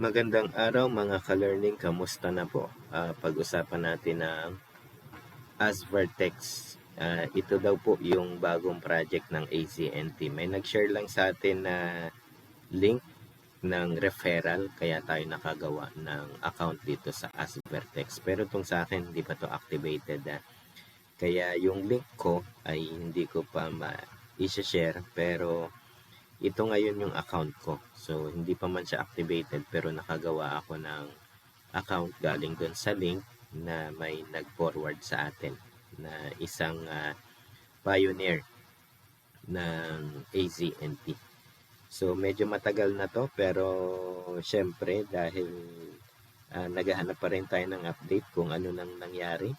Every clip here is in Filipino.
Magandang araw mga ka-learning, kamusta na po? Pag-usapan natin ang Asvertex. Ito daw po yung bagong project ng AZNT. May nag-share lang sa atin na link ng referral kaya tayo nakagawa ng account dito sa Asvertex. Pero itong sa akin hindi pa to activated. Kaya yung link ko ay hindi ko pa ma-share pero ito ngayon yung account ko. So, hindi pa man siya activated pero nakagawa ako ng account galing doon sa link na may nag-forward sa atin na isang pioneer ng AZNT. So, medyo matagal na to pero syempre dahil naghahanap pa rin tayo ng update kung ano nang nangyari.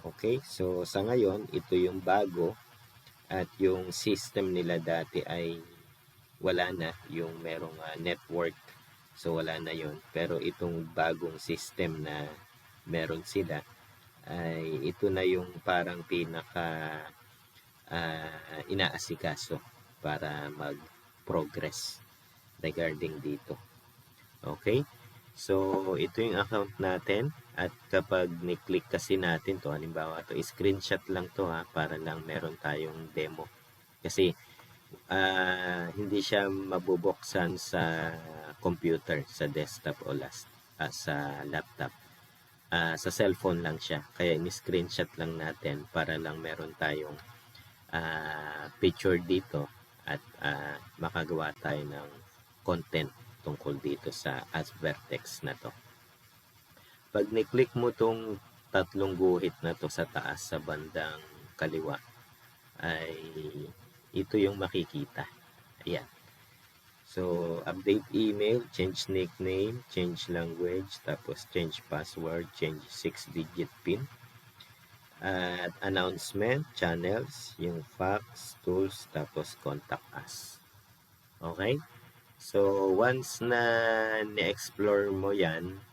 Okay, so sa ngayon, ito yung bago at yung system nila dati ay wala na, yung merong network. So wala na yon. Pero itong bagong system na meron sila ay ito na yung parang pinaka inaasikaso para mag-progress regarding dito. Okay? So, ito yung account natin at kapag ni-click kasi natin to, halimbawa to, screenshot lang to para lang meron tayong demo. Kasi hindi siya mabubuksan sa computer, sa desktop o sa laptop. Sa cellphone lang siya. Kaya in-screenshot lang natin para lang meron tayong picture dito at makagawa tayo ng content tungkol dito sa Asvertex na to. Pag ni-click mo tong tatlong guhit na to sa taas sa bandang kaliwa ay ito yung makikita. Ayan. So, update email, change nickname, change language, tapos change password, change 6-digit PIN. At announcement, channels, yung fax, tools, tapos contact us. Okay? So, once na ni-explore mo yan,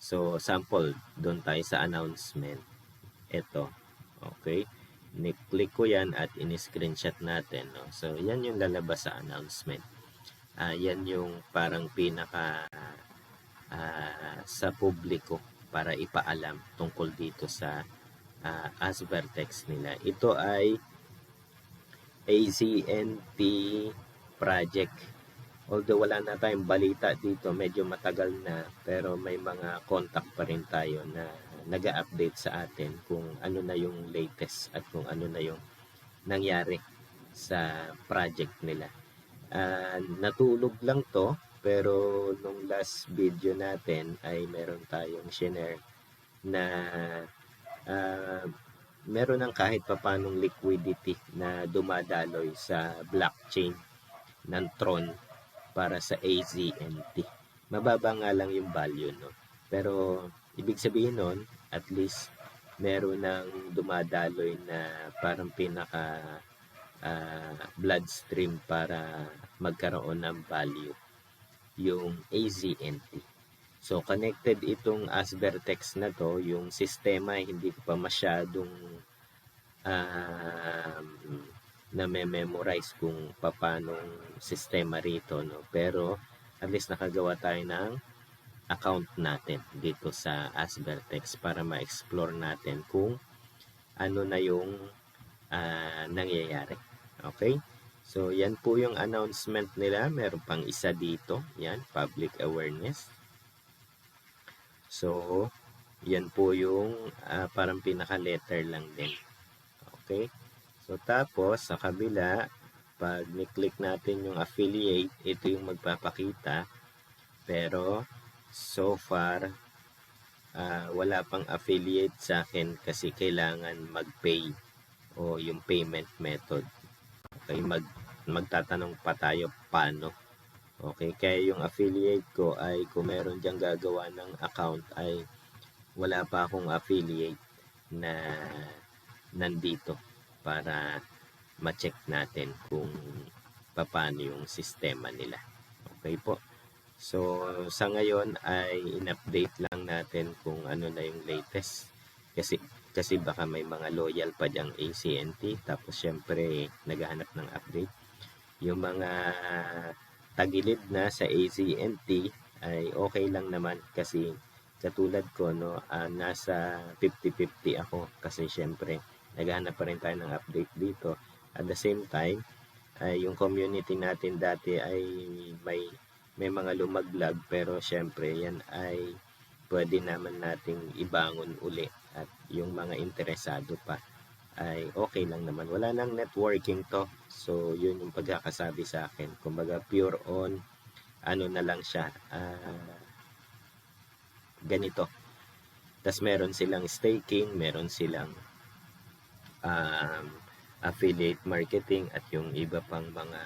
so, sample, doon tayo sa announcement. Ito. Okay? Ni-click ko yan at in-screenshot natin. No? So, yan yung lalabas sa announcement. Yan yung parang pinaka sa publiko para ipaalam tungkol dito sa Asvertex nila. Ito ay AZNT project. Although wala na tayong balita dito, medyo matagal na, pero may mga contact pa rin tayo na nag-update sa atin kung ano na yung latest at kung ano na yung nangyari sa project nila. Natulog lang to, pero nung last video natin ay meron tayong share na meron ng kahit papanong liquidity na dumadaloy sa blockchain ng Tron para sa AZNT. Mababa nga lang yung value, no? Pero ibig sabihin nun, at least meron ng dumadaloy na parang pinaka bloodstream para magkaroon ng value yung AZNT. So, connected itong Asvertex na to, yung sistema hindi ko pa masyadong na-memorize kung paano sistema rito, no? Pero, at least nakagawa tayo ng account natin dito sa Asvertex para ma-explore natin kung ano na yung nangyayari. Okay? So, yan po yung announcement nila. Meron pang isa dito. Yan, public awareness. So, yan po yung parang pinaka-letter lang din. Okay? So, tapos, sa kabila, pag ni-click natin yung affiliate, ito yung magpapakita. Pero, so far, wala pang affiliate sa akin kasi kailangan mag-pay o yung payment method. Okay, magtatanong pa tayo paano. Okay, kaya yung affiliate ko ay kung meron diyang gagawa ng account ay wala pa akong affiliate na nandito para ma-check natin kung paano yung sistema nila. Okay po. So, sa ngayon ay in-update lang natin kung ano na yung latest. Kasi baka may mga loyal pa diyang AZNT. Tapos syempre, naghahanap ng update. Yung mga tagilid na sa AZNT ay okay lang naman kasi katulad ko, no, nasa 50-50 ako kasi syempre naghahanap pa rin tayo ng update dito. At the same time, ay yung community natin dati ay may mga lumaglag, pero syempre yan ay pwede naman nating ibangon uli, at yung mga interesado pa ay okay lang naman. Wala nang networking to. So, yun yung pagkakasabi sa akin. Kumbaga, pure on, ano na lang siya, ganito. Tas meron silang staking, meron silang um, affiliate marketing at yung iba pang mga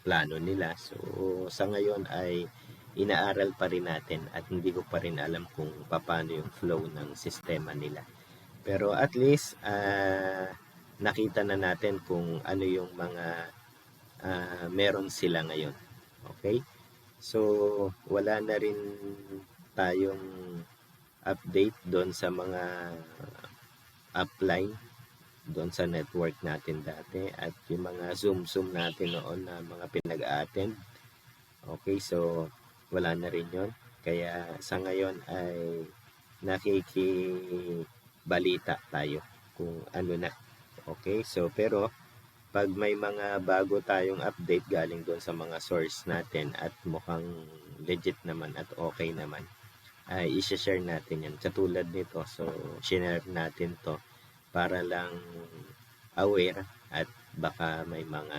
plano nila. So, sa ngayon ay inaaral pa rin natin at hindi ko pa rin alam kung paano yung flow ng sistema nila. Pero at least, nakita na natin kung ano yung mga meron sila ngayon. Okay? So, wala na rin tayong update doon sa mga upline doon sa network natin dati, at yung mga zoom natin noon na mga pinag-attend. Okay, so wala na rin yon. Kaya sa ngayon ay nakikibalita tayo kung ano na. Okay, so pero pag may mga bago tayong update galing doon sa mga source natin at mukhang legit naman at okay naman, ay i-share natin yan. Katulad nito, so share natin to para lang aware, at baka may mga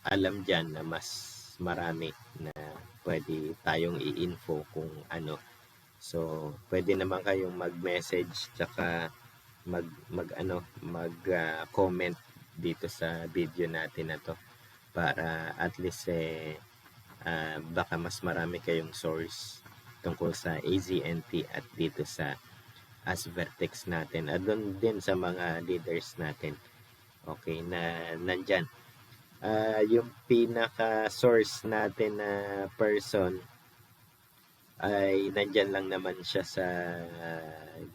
alam dyan na mas marami na pwede tayong i-info kung ano. So, pwede naman kayong mag-message tsaka comment dito sa video natin na to, para at least baka mas marami kayong source tungkol sa AZNT at dito sa Asvertex natin, at doon din sa mga leaders natin, okay, na nandyan. Yung pinaka source natin na person ay nandyan lang naman siya sa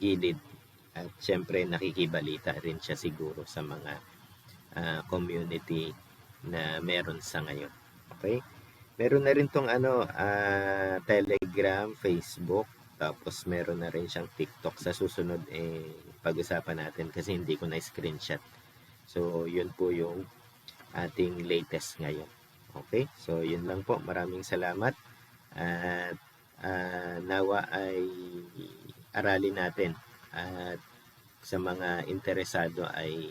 gilid, at syempre nakikibalita rin siya siguro sa mga community na meron sa ngayon. Okay? Meron na rin tong Telegram, Facebook, tapos meron na rin siyang TikTok. Sa susunod pag-usapan natin kasi hindi ko na screenshot. So, yun po yung ating latest ngayon. Okay? So, yun lang po. Maraming salamat. At nawa ay aralin natin. At sa mga interesado ay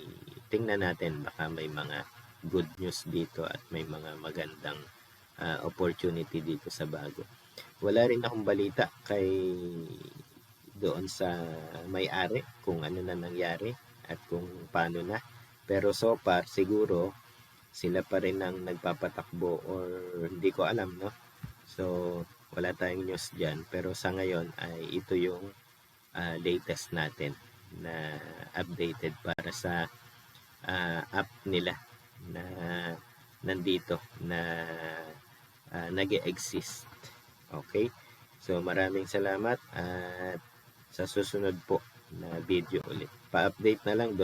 tingnan natin, baka may mga good news dito at may mga magandang opportunity dito sa bago. Wala rin akong balita kay doon sa may-ari kung ano na nangyari at kung paano na. Pero so far, siguro sila pa rin ang nagpapatakbo, or hindi ko alam, no? So, wala tayong news dyan. Pero sa ngayon ay ito yung latest natin na updated para sa app nila na nandito na nag-exist. Okay? So, maraming salamat, at sa susunod po na video ulit. Pa-update na lang doon